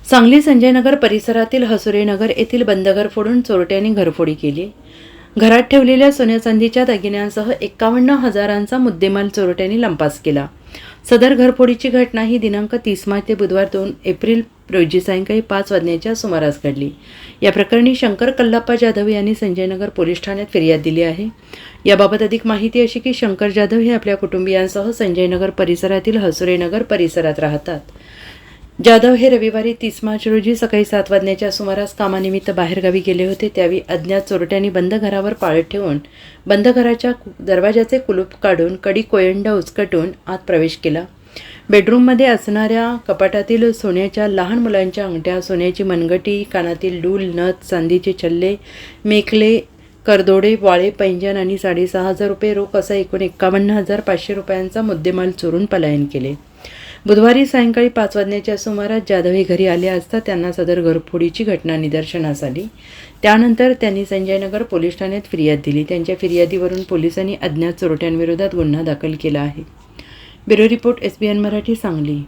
सांगली संजयनगर परिसरातील हसुरेनगर येथील बंद घर फोडून चोरट्यांनी घरफोडी केली। घरात ठेवलेल्या सोन्या चांदीच्या दागिन्यांसह 51,000चा मुद्देमाल चोरट्यांनी लंपास केला। सदर घरफोडीची घटना ही दिनांक 30 मार्च ते बुधवार 2 एप्रिल रोजी सायंकाळी 5 वाजण्याच्या सुमारास घडली। या प्रकरणी शंकर कल्लाप्पा जाधव यांनी संजयनगर पोलीस ठाण्यात फिर्याद दिली आहे। याबाबत अधिक माहिती अशी की शंकर जाधव हे आपल्या कुटुंबियांसह संजयनगर परिसरातील हसुरेनगर परिसरात राहतात। जाधव हे रविवारी 30 मार्च रोजी सकाळी 7 वाजण्याच्या सुमारास कामानिमित्त बाहेरगावी गेले होते। त्यावेळी अज्ञात चोरट्यांनी बंद घरावर पाळत ठेवून बंद घराच्या दरवाजाचे कुलूप काढून कडी कोयंडा उचकटून आत प्रवेश केला। बेडरूममध्ये असणाऱ्या कपाटातील सोन्याच्या लहान मुलांच्या अंगठ्या, सोन्याची मनगटी, कानातील डूल, नथ, चांदीचे छल्ले, मेखले, करदोडे, वाळे, पैंजण आणि 6,500 रुपये रोख असा एकूण 51,500 रुपयांचा मुद्देमाल चोरून पलायन केले। बुधवारी सायंकाळी 5 वाजण्याच्या सुमारास जाधव हे घरी आले असता त्यांना सदर घरफोडीची घटना निदर्शनास आली। त्यानंतर त्यांनी संजयनगर पोलीस ठाण्यात फिर्याद दिली। त्यांच्या फिर्यादीवरून पोलिसांनी अज्ञात चोरट्यांविरोधात गुन्हा दाखल केला आहे। Bureau report SBN Marathi Sangli.